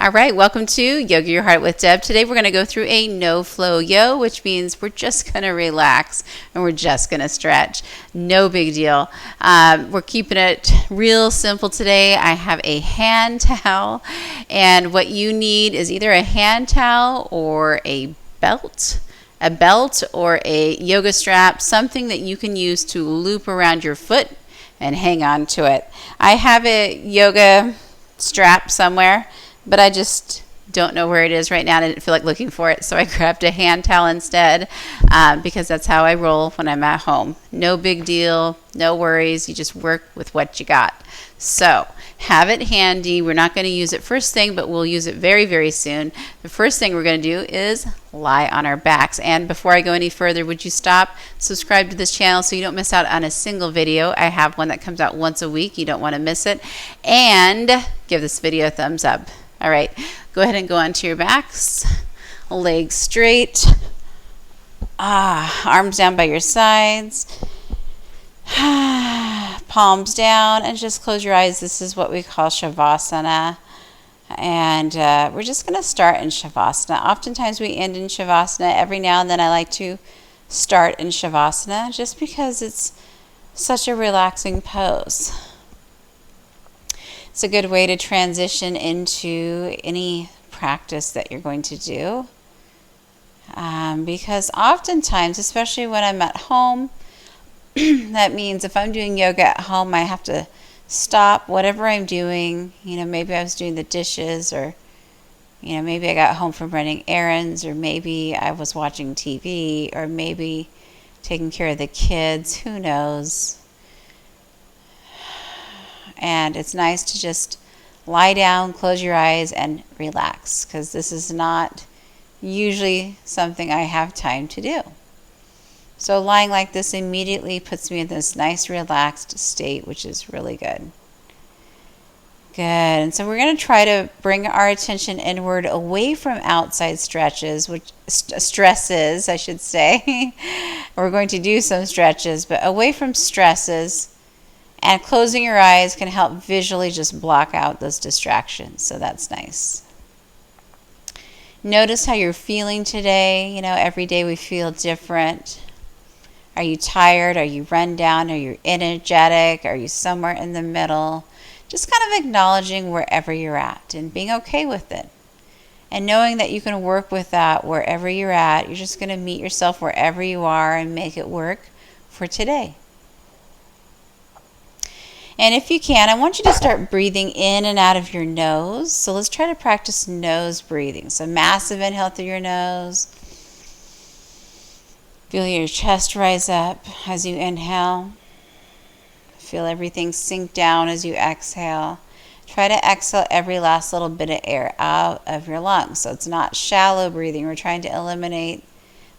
All right, welcome to Yoga Your Heart with Deb. Today we're going to go through a no-flow yo, which means we're just going to relax and we're just going to stretch. No big deal. We're keeping it real simple today. I have a hand towel, and what you need is either a hand towel or a belt or a yoga strap, something that you can use to loop around your foot and hang on to it. I have a yoga strap somewhere, but I just don't know where it is right now. I didn't feel like looking for it, so I grabbed a hand towel instead because that's how I roll when I'm at home. No big deal, no worries. You just work with what you got. So have it handy. We're not going to use it first thing, but we'll use it very, very soon. The first thing we're going to do is lie on our backs. And before I go any further, would you stop, subscribe to this channel so you don't miss out on a single video. I have one that comes out once a week. You don't want to miss it. And give this video a thumbs up. All right, go ahead and go onto your backs, legs straight, arms down by your sides, palms down, and just close your eyes. This is what we call Shavasana, and we're just going to start in Shavasana. Oftentimes we end in Shavasana. Every now and then I like to start in Shavasana just because it's such a relaxing pose. It's a good way to transition into any practice that you're going to do because oftentimes, especially when I'm at home, that means if I'm doing yoga at home, I have to stop whatever I'm doing. Maybe I was doing the dishes, or maybe I got home from running errands, or maybe I was watching TV, or maybe taking care of the kids. Who knows? And it's nice to just lie down, close your eyes, and relax, because this is not usually something I have time to do. So lying like this immediately puts me in this nice relaxed state, which is really good. Good. And so we're going to try to bring our attention inward, away from outside stretches, which stresses, I should say. We're going to do some stretches, but away from stresses. And closing your eyes can help visually just block out those distractions. So that's nice. Notice how you're feeling today. Every day we feel different. Are you tired? Are you run down? Are you energetic? Are you somewhere in the middle? Just kind of acknowledging wherever you're at and being okay with it. And knowing that you can work with that wherever you're at. You're just going to meet yourself wherever you are and make it work for today. And if you can, I want you to start breathing in and out of your nose. So let's try to practice nose breathing. So massive inhale through your nose. Feel your chest rise up as you inhale. Feel everything sink down as you exhale. Try to exhale every last little bit of air out of your lungs. So it's not shallow breathing. We're trying to eliminate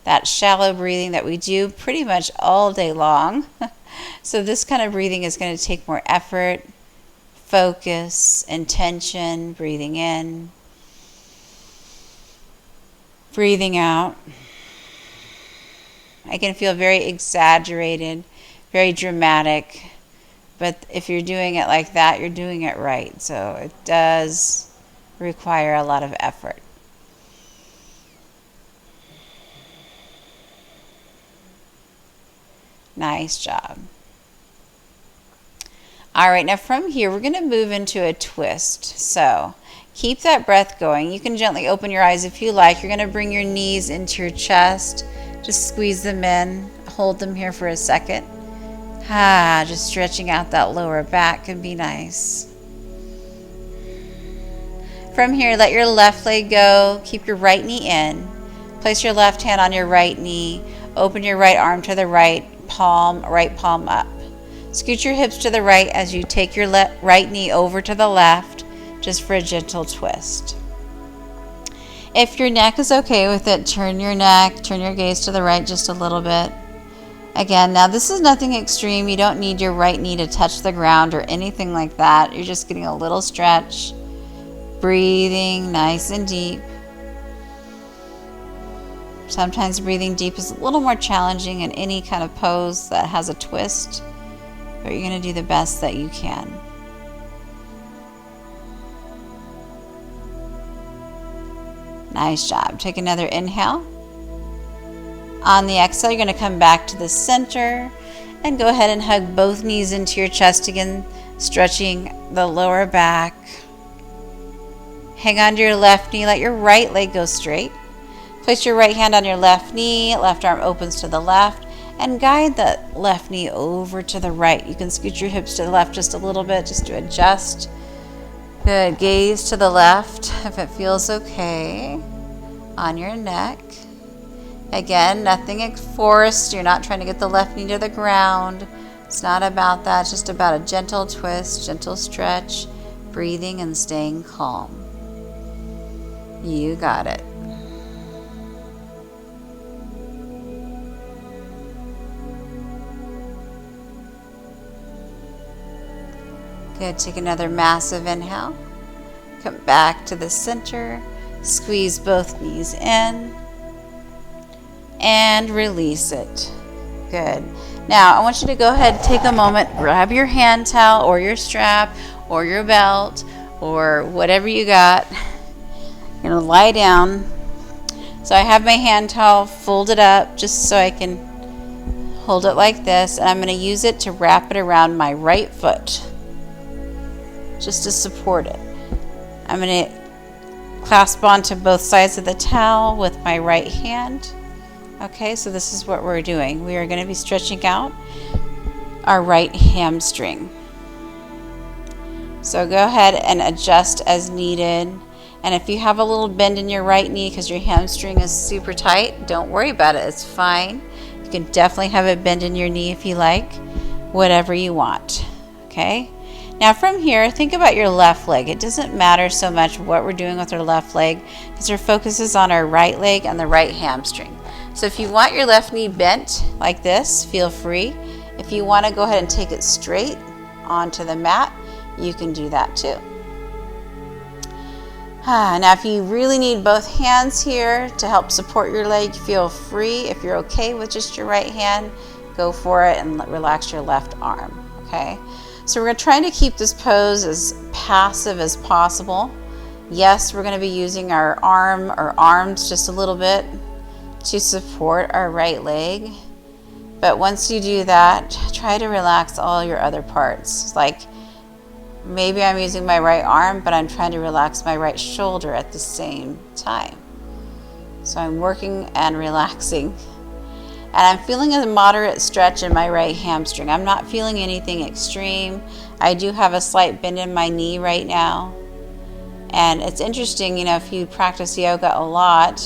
that shallow breathing that we do pretty much all day long. So this kind of breathing is going to take more effort, focus, intention, breathing in, breathing out. I can feel very exaggerated, very dramatic, but if you're doing it like that, you're doing it right. So it does require a lot of effort. Nice job. All right, now from here, we're going to move into a twist. So keep that breath going. You can gently open your eyes if you like. You're going to bring your knees into your chest. Just squeeze them in. Hold them here for a second. Just stretching out that lower back can be nice. From here, let your left leg go. Keep your right knee in. Place your left hand on your right knee. Open your right arm to the right palm up. Scoot your hips to the right as you take your right knee over to the left, just for a gentle twist. If your neck is okay with it, turn your gaze to the right just a little bit. Again, now this is nothing extreme. You don't need your right knee to touch the ground or anything like that. You're just getting a little stretch, breathing nice and deep. Sometimes breathing deep is a little more challenging in any kind of pose that has a twist, but you're going to do the best that you can. Nice job. Take another inhale. On the exhale, you're going to come back to the center and go ahead and hug both knees into your chest again, stretching the lower back. Hang on to your left knee. Let your right leg go straight. Place your right hand on your left knee. Left arm opens to the left. And guide the left knee over to the right. You can scoot your hips to the left just a little bit, just to adjust. Good. Gaze to the left if it feels okay on your neck. Again, nothing forced. You're not trying to get the left knee to the ground. It's not about that. It's just about a gentle twist, gentle stretch, breathing and staying calm. You got it. Good. Take another massive inhale. Come back to the center. Squeeze both knees in. And release it. Good. Now, I want you to go ahead and take a moment, grab your hand towel or your strap or your belt or whatever you got. You're going to lie down. So I have my hand towel folded up just so I can hold it like this. And I'm going to use it to wrap it around my right foot, just to support it. I'm going to clasp onto both sides of the towel with my right hand. Okay, so this is what we're doing. We are going to be stretching out our right hamstring. So go ahead and adjust as needed. And if you have a little bend in your right knee because your hamstring is super tight, don't worry about it. It's fine. You can definitely have a bend in your knee if you like, whatever you want. Okay? Now from here, think about your left leg. It doesn't matter so much what we're doing with our left leg because our focus is on our right leg and the right hamstring. So if you want your left knee bent like this, feel free. If you want to go ahead and take it straight onto the mat, you can do that too. Now if you really need both hands here to help support your leg, feel free. If you're okay with just your right hand, go for it and relax your left arm. Okay? So we're trying to keep this pose as passive as possible. Yes, we're going to be using our arm or arms just a little bit to support our right leg. But once you do that, try to relax all your other parts. Like maybe I'm using my right arm, but I'm trying to relax my right shoulder at the same time. So I'm working and relaxing. And I'm feeling a moderate stretch in my right hamstring. I'm not feeling anything extreme. I do have a slight bend in my knee right now. And it's interesting, if you practice yoga a lot,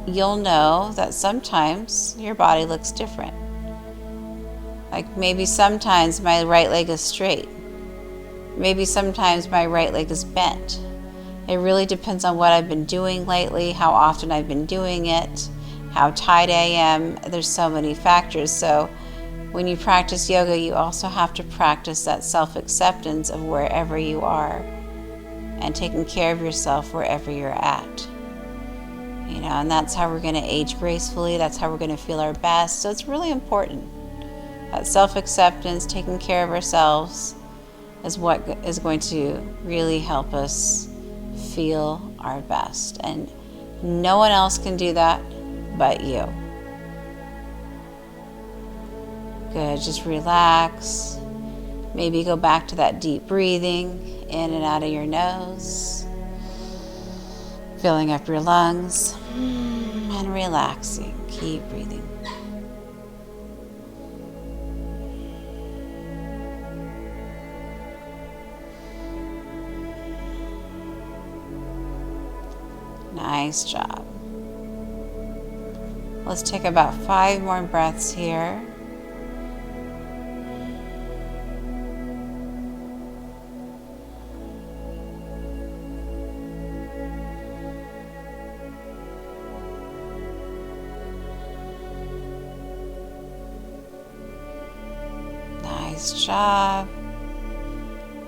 you'll know that sometimes your body looks different. Like maybe sometimes my right leg is straight. Maybe sometimes my right leg is bent. It really depends on what I've been doing lately, how often I've been doing it, how tight I am. There's so many factors. So when you practice yoga, you also have to practice that self-acceptance of wherever you are and taking care of yourself wherever you're at. And that's how we're going to age gracefully. That's how we're going to feel our best. So it's really important. That self-acceptance, taking care of ourselves, is what is going to really help us feel our best. And no one else can do that but you. Good. Just relax. Maybe go back to that deep breathing in and out of your nose. Filling up your lungs and relaxing. Keep breathing. Nice job. Let's take about 5 more breaths here. Nice job.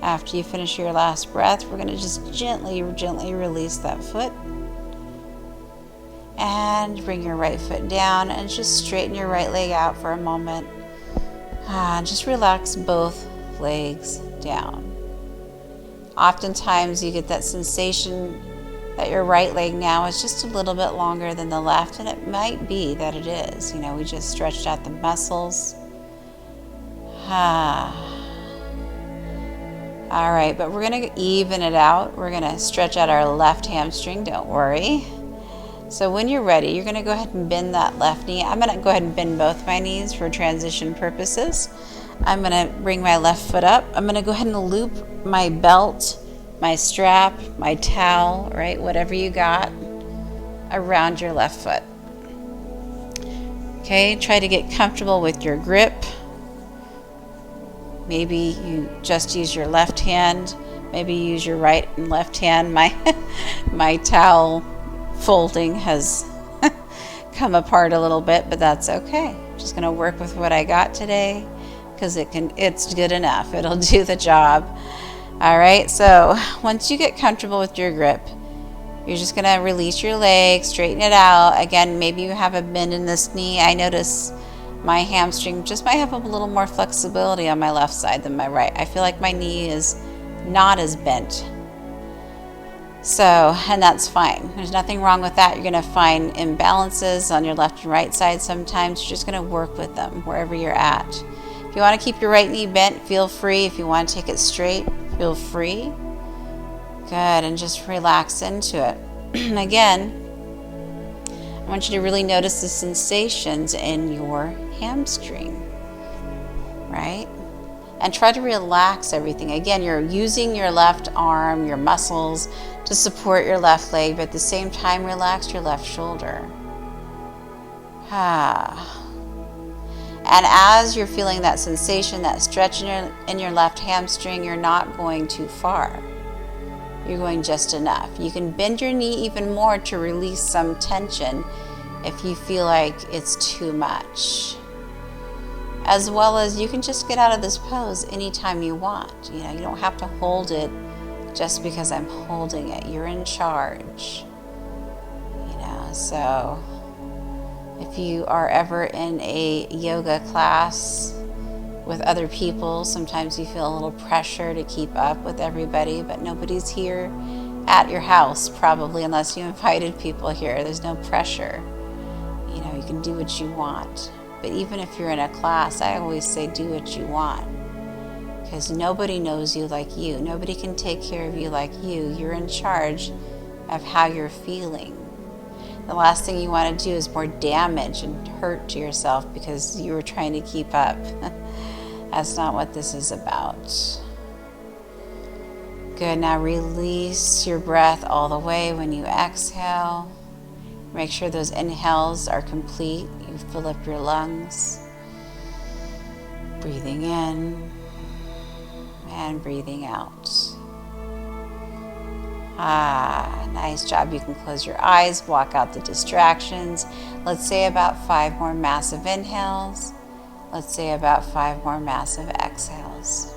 After you finish your last breath, we're going to just gently release that foot. And bring your right foot down and just straighten your right leg out for a moment. Just relax both legs down. Oftentimes you get that sensation that your right leg now is just a little bit longer than the left, and it might be that it is. You know, we just stretched out the muscles. All right, but we're going to even it out. We're going to stretch out our left hamstring, don't worry. So when you're ready, you're going to go ahead and bend that left knee. I'm going to go ahead and bend both my knees for transition purposes. I'm going to bring my left foot up. I'm going to go ahead and loop my belt, my strap, my towel, right, whatever you got, around your left foot. Okay, try to get comfortable with your grip. Maybe you just use your left hand. Maybe you use your right and left hand. My towel folding has come apart a little bit, but that's okay. I'm just going to work with what I got today because it's good enough. It'll do the job. All right, so once you get comfortable with your grip, you're just going to release your leg, straighten it out. Again, maybe you have a bend in this knee. I notice my hamstring just might have a little more flexibility on my left side than my right. I feel like my knee is not as bent. So, and that's fine. There's nothing wrong with that. You're going to find imbalances on your left and right side sometimes. You're just going to work with them wherever you're at. If you want to keep your right knee bent, feel free. If you want to take it straight, feel free. Good, and just relax into it. Again, I want you to really notice the sensations in your hamstring, right? And try to relax everything. Again, you're using your left arm, your muscles to support your left leg, but at the same time, relax your left shoulder. And as you're feeling that sensation, that stretch in your left hamstring, you're not going too far. You're going just enough. You can bend your knee even more to release some tension if you feel like it's too much. As well as you can just get out of this pose anytime you want. You know, you don't have to hold it just because I'm holding it. You're in charge. You know, so if you are ever in a yoga class with other people, sometimes you feel a little pressure to keep up with everybody, but nobody's here at your house probably unless you invited people here. There's no pressure. You know, you can do what you want. But even if you're in a class, I always say do what you want, because nobody knows you like you. Nobody can take care of you like you. You're in charge of how you're feeling. The last thing you want to do is more damage and hurt to yourself because you were trying to keep up. That's not what this is about. Good, now release your breath all the way when you exhale. Make sure those inhales are complete. You fill up your lungs. Breathing in and breathing out. Nice job. You can close your eyes, block out the distractions. Let's say about 5 more massive inhales. Let's say about 5 more massive exhales.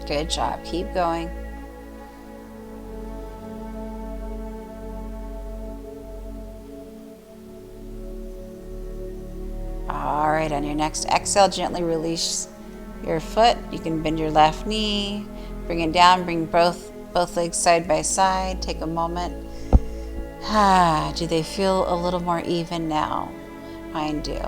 Good job. Keep going. All right, on your next exhale, gently release your foot. You can bend your left knee, bring it down, bring both legs side by side. Take a moment. Do they feel a little more even now? Mine do.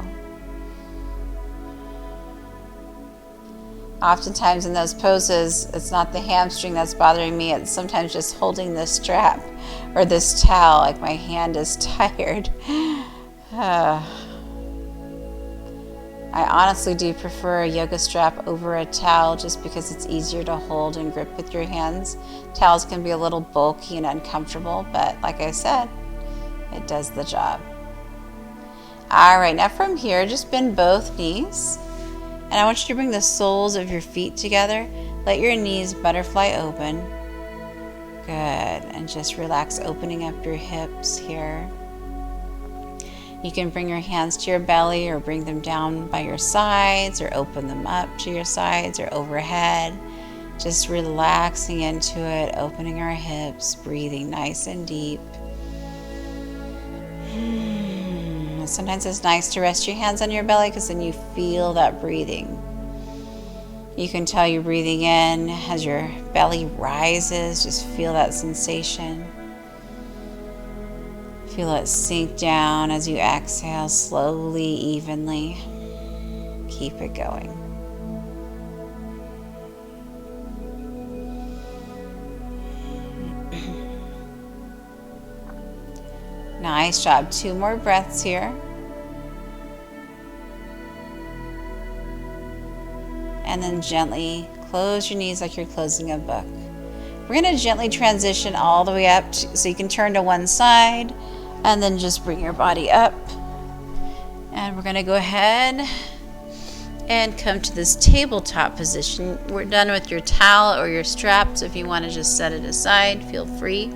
Oftentimes in those poses, it's not the hamstring that's bothering me. It's sometimes just holding this strap or this towel, like my hand is tired. I honestly do prefer a yoga strap over a towel just because it's easier to hold and grip with your hands. Towels can be a little bulky and uncomfortable, but like I said, it does the job. All right, now from here, just bend both knees. And I want you to bring the soles of your feet together. Let your knees butterfly open. Good. And just relax, opening up your hips here. You can bring your hands to your belly or bring them down by your sides or open them up to your sides or overhead. Just relaxing into it, opening our hips, breathing nice and deep. Sometimes it's nice to rest your hands on your belly because then you feel that breathing. You can tell you're breathing in as your belly rises. Just feel that sensation. Feel it sink down as you exhale slowly, evenly. Keep it going. Nice job. 2 more breaths here. And then gently close your knees like you're closing a book. We're going to gently transition all the way up so you can turn to one side and then just bring your body up. And we're going to go ahead and come to this tabletop position. We're done with your towel or your strap, so if you want to just set it aside, feel free.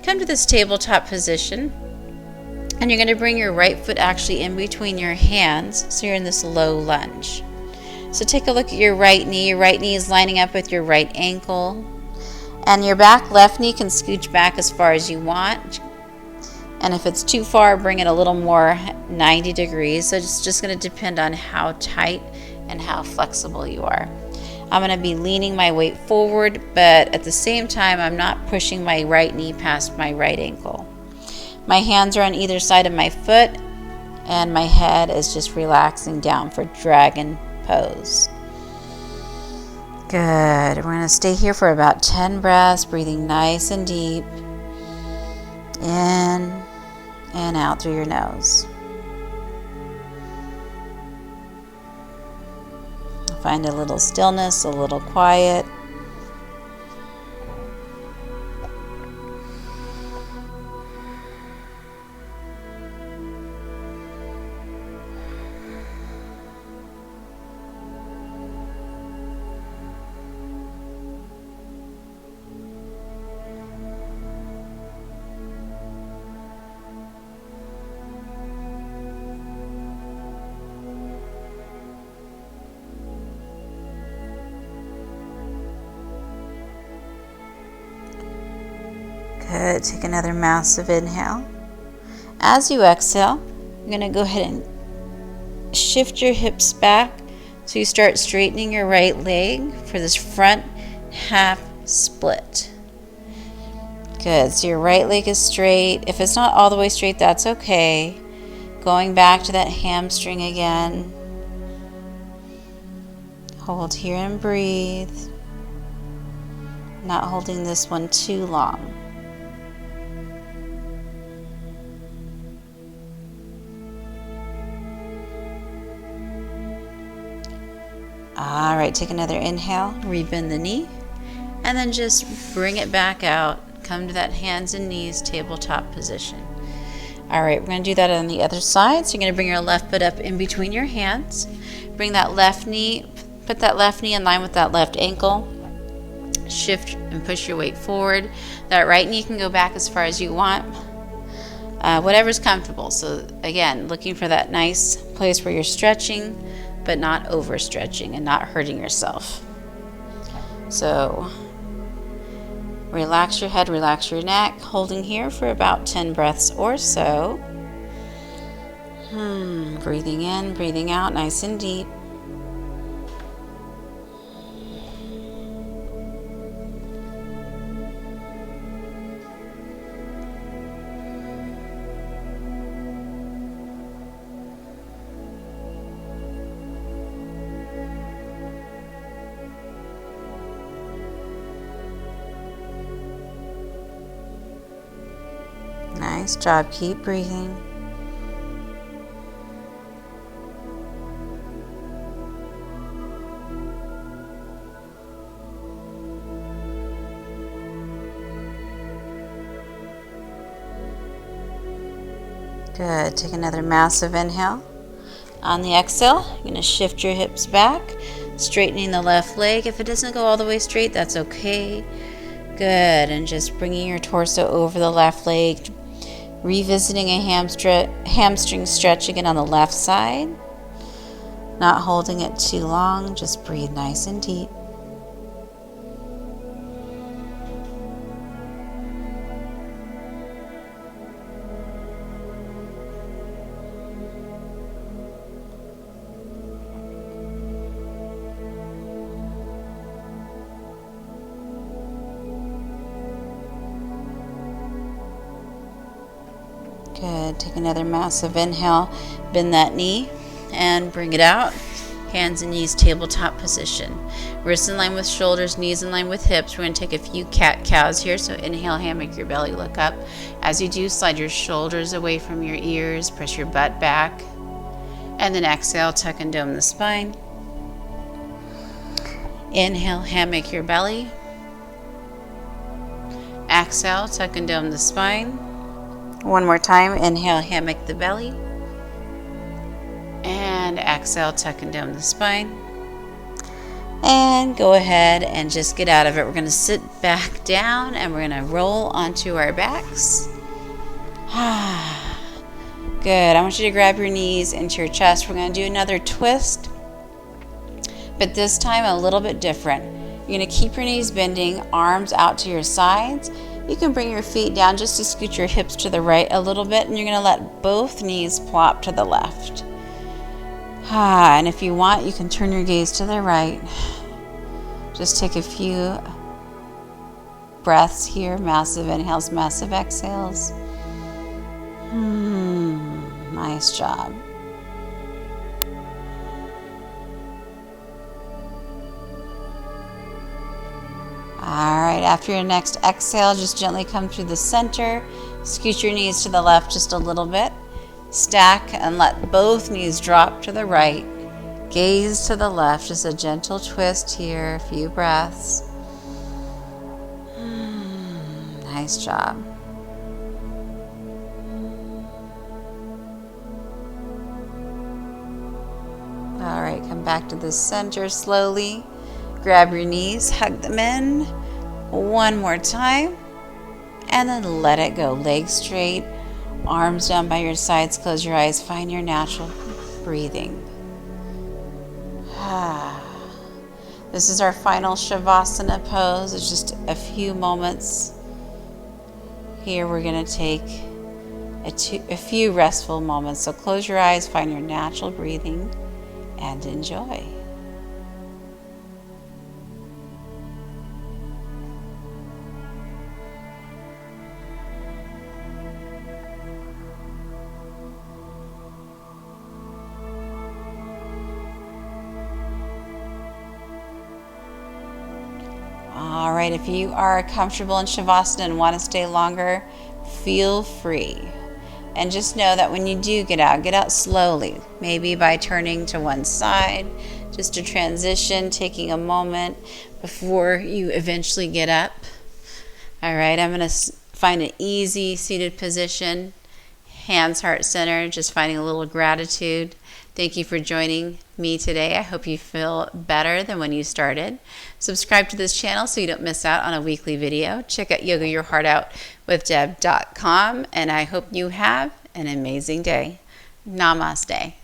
Come to this tabletop position, and you're going to bring your right foot actually in between your hands, so you're in this low lunge. So take a look at your right knee. Your right knee is lining up with your right ankle, and your back left knee can scooch back as far as you want. And if it's too far, bring it a little more 90 degrees. So it's just going to depend on how tight and how flexible you are. I'm going to be leaning my weight forward, but at the same time, I'm not pushing my right knee past my right ankle. My hands are on either side of my foot, and my head is just relaxing down for dragon pose. Good. We're going to stay here for about 10 breaths, breathing nice and deep. In and out through your nose. Find a little stillness, a little quiet. Good. Take another massive inhale. As you exhale, you're going to go ahead and shift your hips back so you start straightening your right leg for this front half split. Good. So your right leg is straight. If it's not all the way straight, that's okay. Going back to that hamstring again. Hold here and breathe. Not holding this one too long. All right, take another inhale, rebend the knee, and then just bring it back out. Come to that hands and knees tabletop position. All right, we're going to do that on the other side. So you're going to bring your left foot up in between your hands. Bring that left knee, put that left knee in line with that left ankle. Shift and push your weight forward. That right knee can go back as far as you want. Whatever's comfortable. So again, looking for that nice place where you're stretching, but not overstretching and not hurting yourself. So relax your head, relax your neck, holding here for about 10 breaths or so. Breathing in, breathing out, nice and deep. Nice job. Keep breathing. Good. Take another massive inhale. On the exhale, you're going to shift your hips back, straightening the left leg. If it doesn't go all the way straight, that's okay. Good. And just bringing your torso over the left leg, revisiting a hamstring stretch again on the left side. Not holding it too long, just breathe nice and deep. Good. Take another massive inhale. Bend that knee and bring it out. Hands and knees tabletop position. Wrists in line with shoulders, knees in line with hips. We're going to take a few cat-cows here. So inhale, hammock your belly, look up. As you do, slide your shoulders away from your ears. Press your butt back. And then exhale, tuck and dome the spine. Inhale, hammock your belly. Exhale, tuck and dome the spine. One more time. Inhale, hammock the belly. And exhale, tuck and dome the spine. And go ahead and just get out of it. We're going to sit back down and we're going to roll onto our backs. Good. I want you to grab your knees into your chest. We're going to do another twist, but this time a little bit different. You're going to keep your knees bending, arms out to your sides. You can bring your feet down just to scoot your hips to the right a little bit, and you're going to let both knees plop to the left. And if you want, you can turn your gaze to the right. Just take a few breaths here. Massive inhales, massive exhales. Nice job. All right, after your next exhale, just gently come through the center. Scoot your knees to the left just a little bit. Stack and let both knees drop to the right. Gaze to the left, just a gentle twist here, a few breaths. Nice job. All right, come back to the center slowly. Grab your knees, hug them in. One more time. And then let it go. Legs straight, arms down by your sides. Close your eyes. Find your natural breathing. This is our final Shavasana pose. It's just a few moments. Here we're going to take a few restful moments. So close your eyes, find your natural breathing, and enjoy. All right, if you are comfortable in Shavasana and want to stay longer, feel free. And just know that when you do get out slowly, maybe by turning to one side, just to transition, taking a moment before you eventually get up. All right, I'm going to find an easy seated position, hands heart center, just finding a little gratitude. Thank you for joining me today. I hope you feel better than when you started. Subscribe to this channel so you don't miss out on a weekly video. Check out yogayourheartoutwithdeb.com, and I hope you have an amazing day. Namaste.